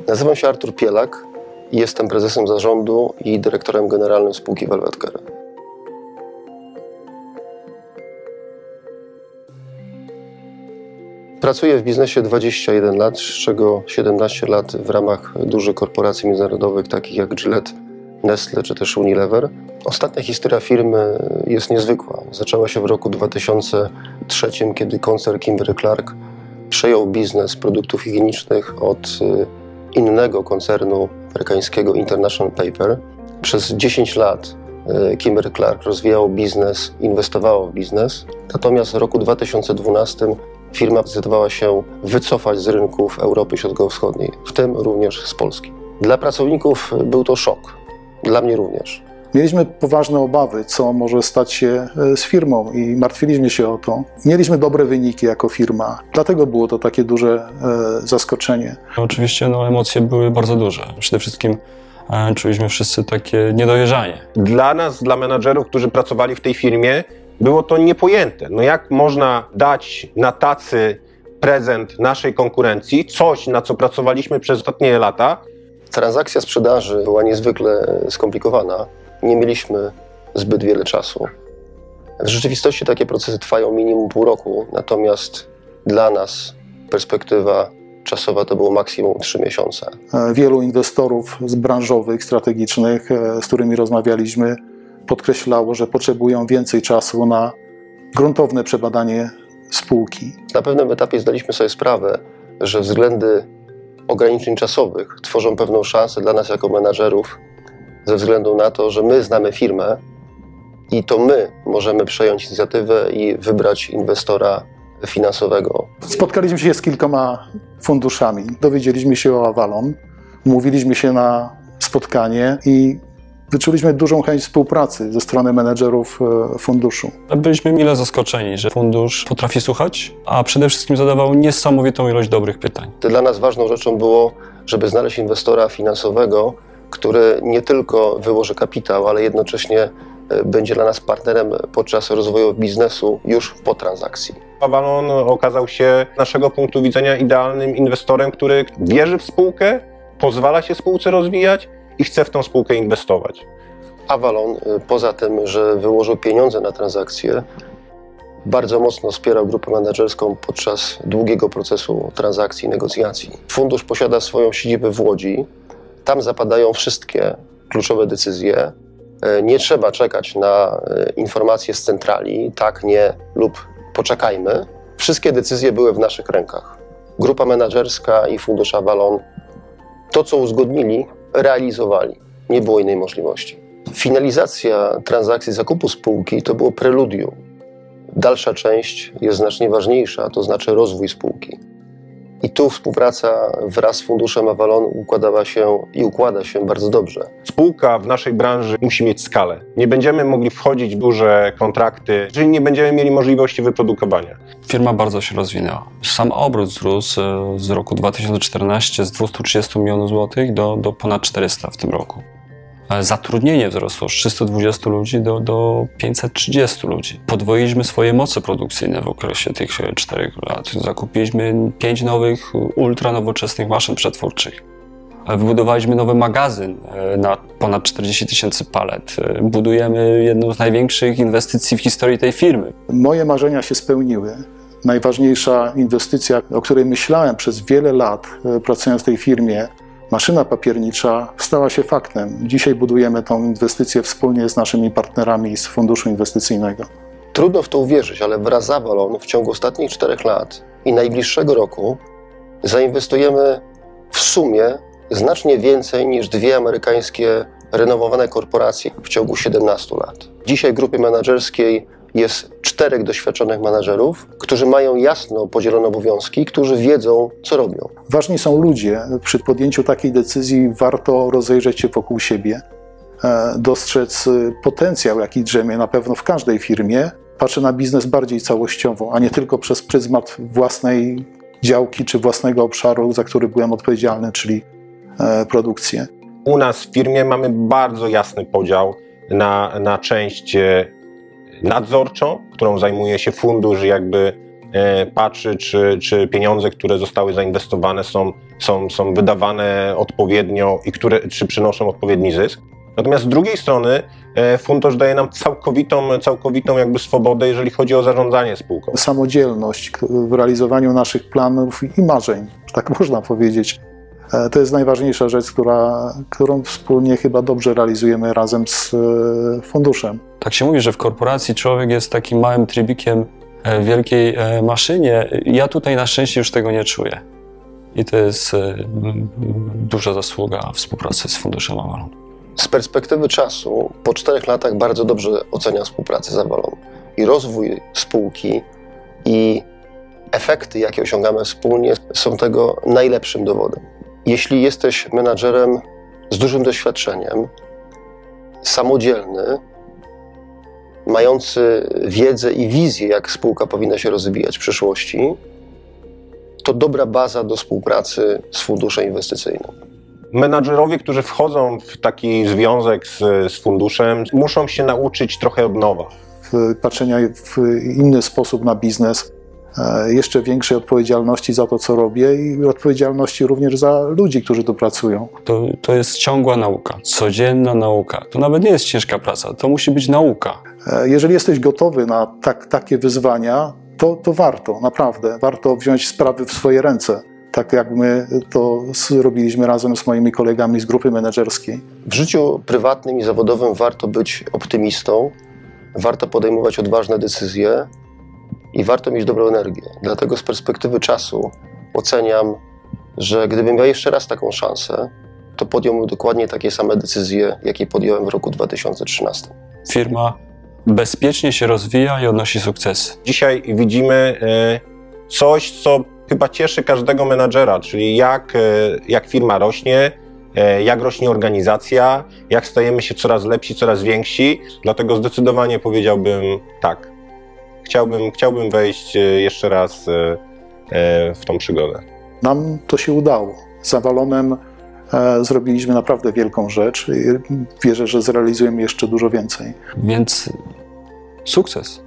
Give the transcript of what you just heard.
Nazywam się Artur Pielak i jestem prezesem zarządu i dyrektorem generalnym spółki Velvet Care. Pracuję w biznesie 21 lat, z czego 17 lat w ramach dużych korporacji międzynarodowych, takich jak Gillette, Nestle czy też Unilever. Ostatnia historia firmy jest niezwykła. Zaczęła się w roku 2003, kiedy koncern Kimberly-Clark przejął biznes produktów higienicznych od innego koncernu amerykańskiego International Paper. Przez 10 lat Kimberly-Clark rozwijał biznes, inwestowało w biznes. Natomiast w roku 2012 firma zdecydowała się wycofać z rynków Europy Środkowo-Wschodniej, w tym również z Polski. Dla pracowników był to szok, dla mnie również. Mieliśmy poważne obawy, co może stać się z firmą i martwiliśmy się o to. Mieliśmy dobre wyniki jako firma, dlatego było to takie duże zaskoczenie. Oczywiście emocje były bardzo duże. Przede wszystkim czuliśmy wszyscy takie niedowierzanie. Dla nas, dla menadżerów, którzy pracowali w tej firmie, było to niepojęte. Jak można dać na tacy prezent naszej konkurencji, coś, na co pracowaliśmy przez ostatnie lata. Transakcja sprzedaży była niezwykle skomplikowana. Nie mieliśmy zbyt wiele czasu. W rzeczywistości takie procesy trwają minimum pół roku, natomiast dla nas perspektywa czasowa to było maksimum 3 miesiące. Wielu inwestorów z branżowych, strategicznych, z którymi rozmawialiśmy, podkreślało, że potrzebują więcej czasu na gruntowne przebadanie spółki. Na pewnym etapie zdaliśmy sobie sprawę, że względy ograniczeń czasowych tworzą pewną szansę dla nas jako menadżerów, ze względu na to, że my znamy firmę i to my możemy przejąć inicjatywę i wybrać inwestora finansowego. Spotkaliśmy się z kilkoma funduszami, dowiedzieliśmy się o Avalon, umówiliśmy się na spotkanie i wyczuliśmy dużą chęć współpracy ze strony menedżerów funduszu. Byliśmy mile zaskoczeni, że fundusz potrafi słuchać, a przede wszystkim zadawał niesamowitą ilość dobrych pytań. Dla nas ważną rzeczą było, żeby znaleźć inwestora finansowego, który nie tylko wyłoży kapitał, ale jednocześnie będzie dla nas partnerem podczas rozwoju biznesu już po transakcji. Avalon okazał się z naszego punktu widzenia idealnym inwestorem, który wierzy w spółkę, pozwala się spółce rozwijać i chce w tą spółkę inwestować. Avalon, poza tym, że wyłożył pieniądze na transakcję, bardzo mocno wspierał grupę menedżerską podczas długiego procesu transakcji i negocjacji. Fundusz posiada swoją siedzibę w Łodzi. Tam zapadają wszystkie kluczowe decyzje. Nie trzeba czekać na informacje z centrali, tak, nie lub poczekajmy. Wszystkie decyzje były w naszych rękach. Grupa menedżerska i fundusz Avalon to, co uzgodnili, realizowali. Nie było innej możliwości. Finalizacja transakcji zakupu spółki to było preludium. Dalsza część jest znacznie ważniejsza, to znaczy rozwój spółki. I tu współpraca wraz z funduszem Avalon układa się bardzo dobrze. Spółka w naszej branży musi mieć skalę. Nie będziemy mogli wchodzić w duże kontrakty, jeżeli nie będziemy mieli możliwości wyprodukowania. Firma bardzo się rozwinęła. Sam obrót wzrósł z roku 2014 z 230 milionów złotych do ponad 400 w tym roku. Zatrudnienie wzrosło z 320 ludzi do 530 ludzi. Podwoiliśmy swoje moce produkcyjne w okresie tych 4 lat. Zakupiliśmy 5 nowych, ultranowoczesnych maszyn przetwórczych. Wybudowaliśmy nowy magazyn na ponad 40 000 palet. Budujemy jedną z największych inwestycji w historii tej firmy. Moje marzenia się spełniły. Najważniejsza inwestycja, o której myślałem przez wiele lat, pracując w tej firmie, maszyna papiernicza, stała się faktem. Dzisiaj budujemy tę inwestycję wspólnie z naszymi partnerami z funduszu inwestycyjnego. Trudno w to uwierzyć, ale wraz z Avalon w ciągu ostatnich 4 lat i najbliższego roku zainwestujemy w sumie znacznie więcej niż 2 amerykańskie renomowane korporacje w ciągu 17 lat. Dzisiaj w grupie menedżerskiej jest 4 doświadczonych menedżerów, którzy mają jasno podzielone obowiązki, którzy wiedzą, co robią. Ważni są ludzie. Przy podjęciu takiej decyzji warto rozejrzeć się wokół siebie, dostrzec potencjał, jaki drzemie na pewno w każdej firmie. Patrzę na biznes bardziej całościowo, a nie tylko przez pryzmat własnej działki czy własnego obszaru, za który byłem odpowiedzialny, czyli produkcję. U nas w firmie mamy bardzo jasny podział na część nadzorczą, którą zajmuje się fundusz, jakby patrzy, czy pieniądze, które zostały zainwestowane są wydawane odpowiednio i czy przynoszą odpowiedni zysk. Natomiast z drugiej strony fundusz daje nam całkowitą jakby swobodę, jeżeli chodzi o zarządzanie spółką. Samodzielność w realizowaniu naszych planów i marzeń, tak można powiedzieć. To jest najważniejsza rzecz, którą wspólnie chyba dobrze realizujemy razem z funduszem. Tak się mówi, że w korporacji człowiek jest takim małym trybikiem w wielkiej maszynie. Ja tutaj na szczęście już tego nie czuję. I to jest duża zasługa współpracy z funduszem Avalon. Z perspektywy czasu, po 4 latach bardzo dobrze oceniam współpracę z Avalon. I rozwój spółki i efekty, jakie osiągamy wspólnie, są tego najlepszym dowodem. Jeśli jesteś menadżerem z dużym doświadczeniem, samodzielny, mający wiedzę i wizję, jak spółka powinna się rozwijać w przyszłości, to dobra baza do współpracy z funduszem inwestycyjnym. Menadżerowie, którzy wchodzą w taki związek z funduszem, muszą się nauczyć trochę od nowa. Patrzenia w inny sposób na biznes, jeszcze większej odpowiedzialności za to, co robię i odpowiedzialności również za ludzi, którzy tu pracują. To jest ciągła nauka, codzienna nauka. To nawet nie jest ciężka praca, to musi być nauka. Jeżeli jesteś gotowy na takie wyzwania, to warto, naprawdę. Warto wziąć sprawy w swoje ręce, tak jak my to robiliśmy razem z moimi kolegami z grupy menedżerskiej. W życiu prywatnym i zawodowym warto być optymistą, warto podejmować odważne decyzje i warto mieć dobrą energię. Dlatego z perspektywy czasu oceniam, że gdybym miał jeszcze raz taką szansę, to podjąłbym dokładnie takie same decyzje, jakie podjąłem w roku 2013. Firma bezpiecznie się rozwija i odnosi sukcesy. Dzisiaj widzimy coś, co chyba cieszy każdego menadżera, czyli jak firma rośnie, jak rośnie organizacja, jak stajemy się coraz lepsi, coraz więksi. Dlatego zdecydowanie powiedziałbym tak. Chciałbym wejść jeszcze raz w tą przygodę. Nam to się udało. Z Avalonem zrobiliśmy naprawdę wielką rzecz i wierzę, że zrealizujemy jeszcze dużo więcej. Więc sukces.